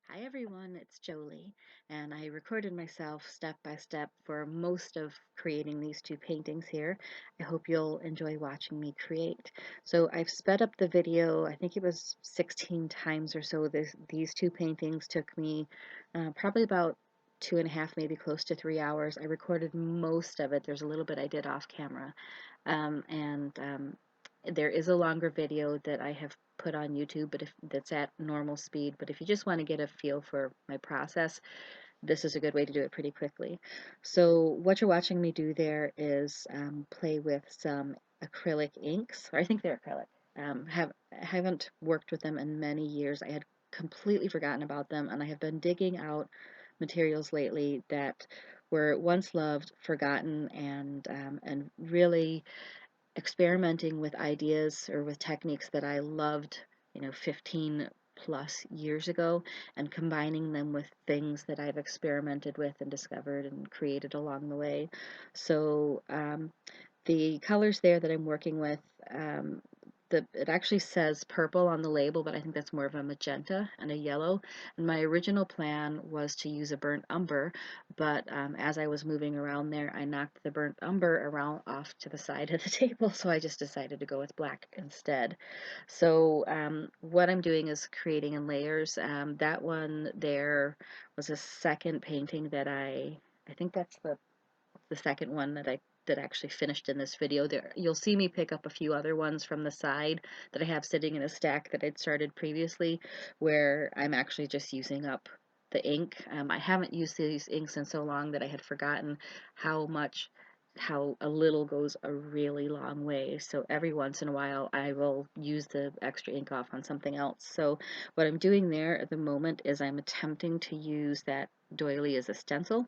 Hi everyone, it's Jolie, and I recorded myself step by step for most of creating these two paintings here. I hope you'll enjoy watching me create. So I've sped up the video, I think it was 16 times or so. These two paintings took me probably about 2.5, maybe close to 3 hours. I recorded most of it. There's a little bit I did off camera. And there is a longer video that I have put on YouTube, but if that's at normal speed. But if you just want to get a feel for my process, this is a good way to do it pretty quickly. So what you're watching me do there is play with some acrylic inks, or I think they're acrylic. Haven't worked with them in many years. I had completely forgotten about them, and I have been digging out materials lately that were once loved, forgotten, and really experimenting with ideas or with techniques that I loved, 15 plus years ago, and combining them with things that I've experimented with and discovered and created along the way. So the colors there that I'm working with, it actually says purple on the label, but I think that's more of a magenta and a yellow. And my original plan was to use a burnt umber, but as I was moving around there, I knocked the burnt umber around off to the side of the table, so I just decided to go with black instead. So what I'm doing is creating in layers. That one there was a second painting that I think that's the second one that actually finished in this video. There, you'll see me pick up a few other ones from the side that I have sitting in a stack that I'd started previously, where I'm actually just using up the ink. I haven't used these inks in so long that I had forgotten how a little goes a really long way. So every once in a while I will use the extra ink off on something else. So what I'm doing there at the moment is I'm attempting to use that doily as a stencil,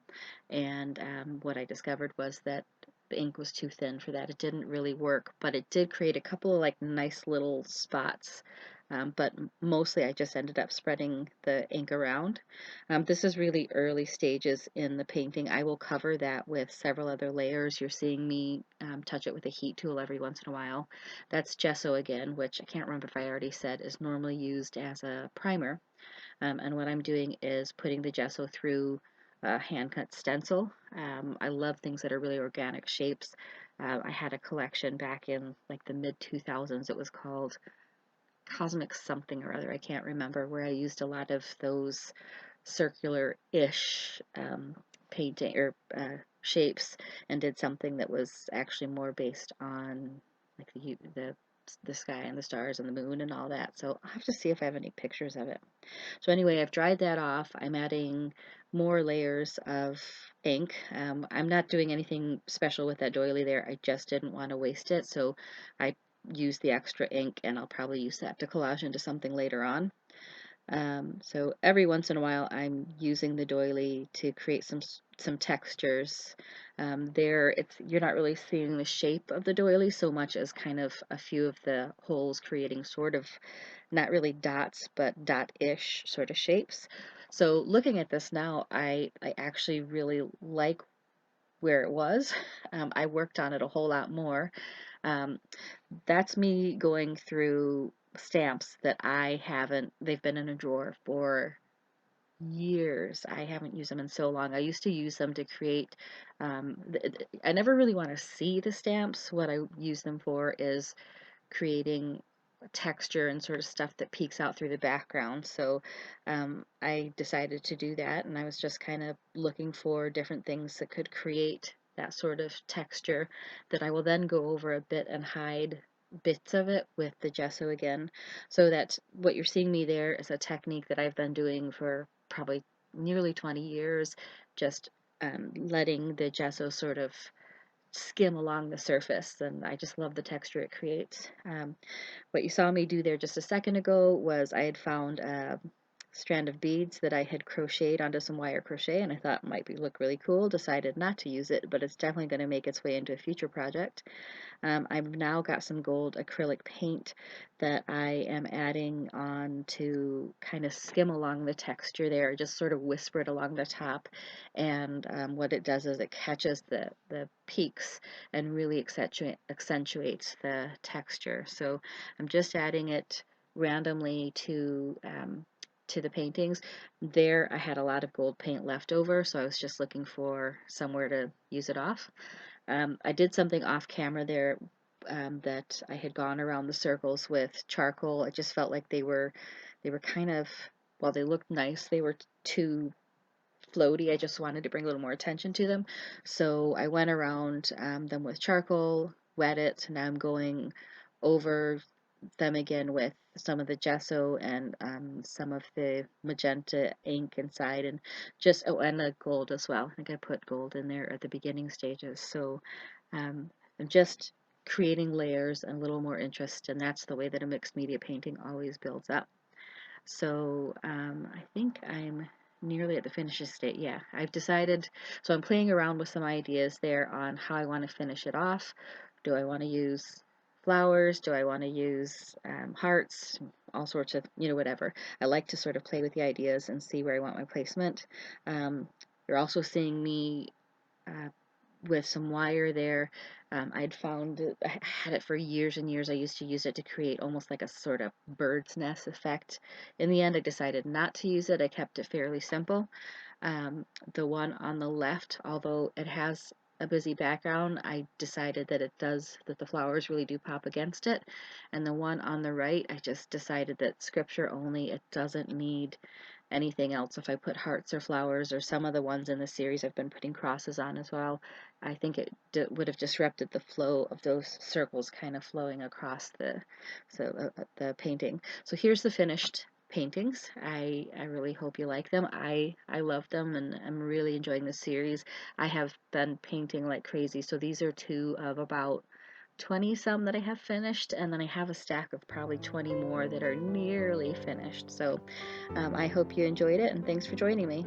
and what I discovered was that the ink was too thin for that. It didn't really work, but it did create a couple of like nice little spots. But mostly I just ended up spreading the ink around. This is really early stages in the painting. I will cover that with several other layers. You're seeing me touch it with a heat tool every once in a while. That's gesso again, which I can't remember if I already said is normally used as a primer. And what I'm doing is putting the gesso through a hand cut stencil. I love things that are really organic shapes. I had a collection back in like the mid 2000s. It was called Cosmic something or other, I can't remember, where I used a lot of those circular-ish painting or shapes, and did something that was actually more based on like the sky and the stars and the moon and all that. So I'll have to see if I have any pictures of it. So anyway, I've dried that off. I'm adding more layers of ink. I'm not doing anything special with that doily there. I just didn't want to waste it, so I used the extra ink, and I'll probably use that to collage into something later on. So every once in a while I'm using the doily to create some textures. There, you're not really seeing the shape of the doily so much as kind of a few of the holes creating sort of not really dots, but dot-ish sort of shapes. So looking at this now, I actually really like where it was. I worked on it a whole lot more. Um, that's me going through stamps that I haven't, they've been in a drawer for years. I haven't used them in so long. I used to use them to create, I never really want to see the stamps. What I use them for is creating texture and sort of stuff that peeks out through the background. So I decided to do that, and I was just kind of looking for different things that could create that sort of texture that I will then go over a bit and hide bits of it with the gesso again. So that what you're seeing me there is a technique that I've been doing for probably nearly 20 years, just letting the gesso sort of skim along the surface, and I just love the texture it creates. What you saw me do there just a second ago was I had found a strand of beads that I had crocheted onto some wire crochet, and I thought might look really cool. Decided not to use it, but it's definitely going to make its way into a future project. I've now got some gold acrylic paint that I am adding on to kind of skim along the texture there, just sort of whisper it along the top. And what it does is it catches the peaks and really accentuates the texture. So I'm just adding it randomly to to the paintings. There, I had a lot of gold paint left over, so I was just looking for somewhere to use it off. I did something off camera there, that I had gone around the circles with charcoal. I just felt like they were kind of, well, they looked nice. They were too floaty. I just wanted to bring a little more attention to them. So I went around them with charcoal, wet it. Now I'm going over them again with some of the gesso and some of the magenta ink inside, and just, oh, and the gold as well. I think I put gold in there at the beginning stages. So I'm just creating layers and a little more interest, and that's the way that a mixed media painting always builds up. So I think I'm nearly at the finished state. Yeah, I've decided. So I'm playing around with some ideas there on how I want to finish it off. Do I want to use flowers? Do I want to use hearts? All sorts of, whatever. I like to sort of play with the ideas and see where I want my placement. You're also seeing me uh, with some wire there. I'd found I had it for years and years. I used to use it to create almost like a sort of bird's nest effect. In the end, I decided not to use it. I kept it fairly simple. The one on the left, although it has a busy background, I decided that the flowers really do pop against it. And the one on the right, I just decided that scripture only, it doesn't need anything else. If I put hearts or flowers, or some of the ones in the series I've been putting crosses on as well, I think it would have disrupted the flow of those circles kind of flowing across the painting. So here's the finished paintings. I really hope you like them. I love them, and I'm really enjoying this series. I have been painting like crazy. So these are two of about 20 some that I have finished, and then I have a stack of probably 20 more that are nearly finished. So I hope you enjoyed it, and thanks for joining me.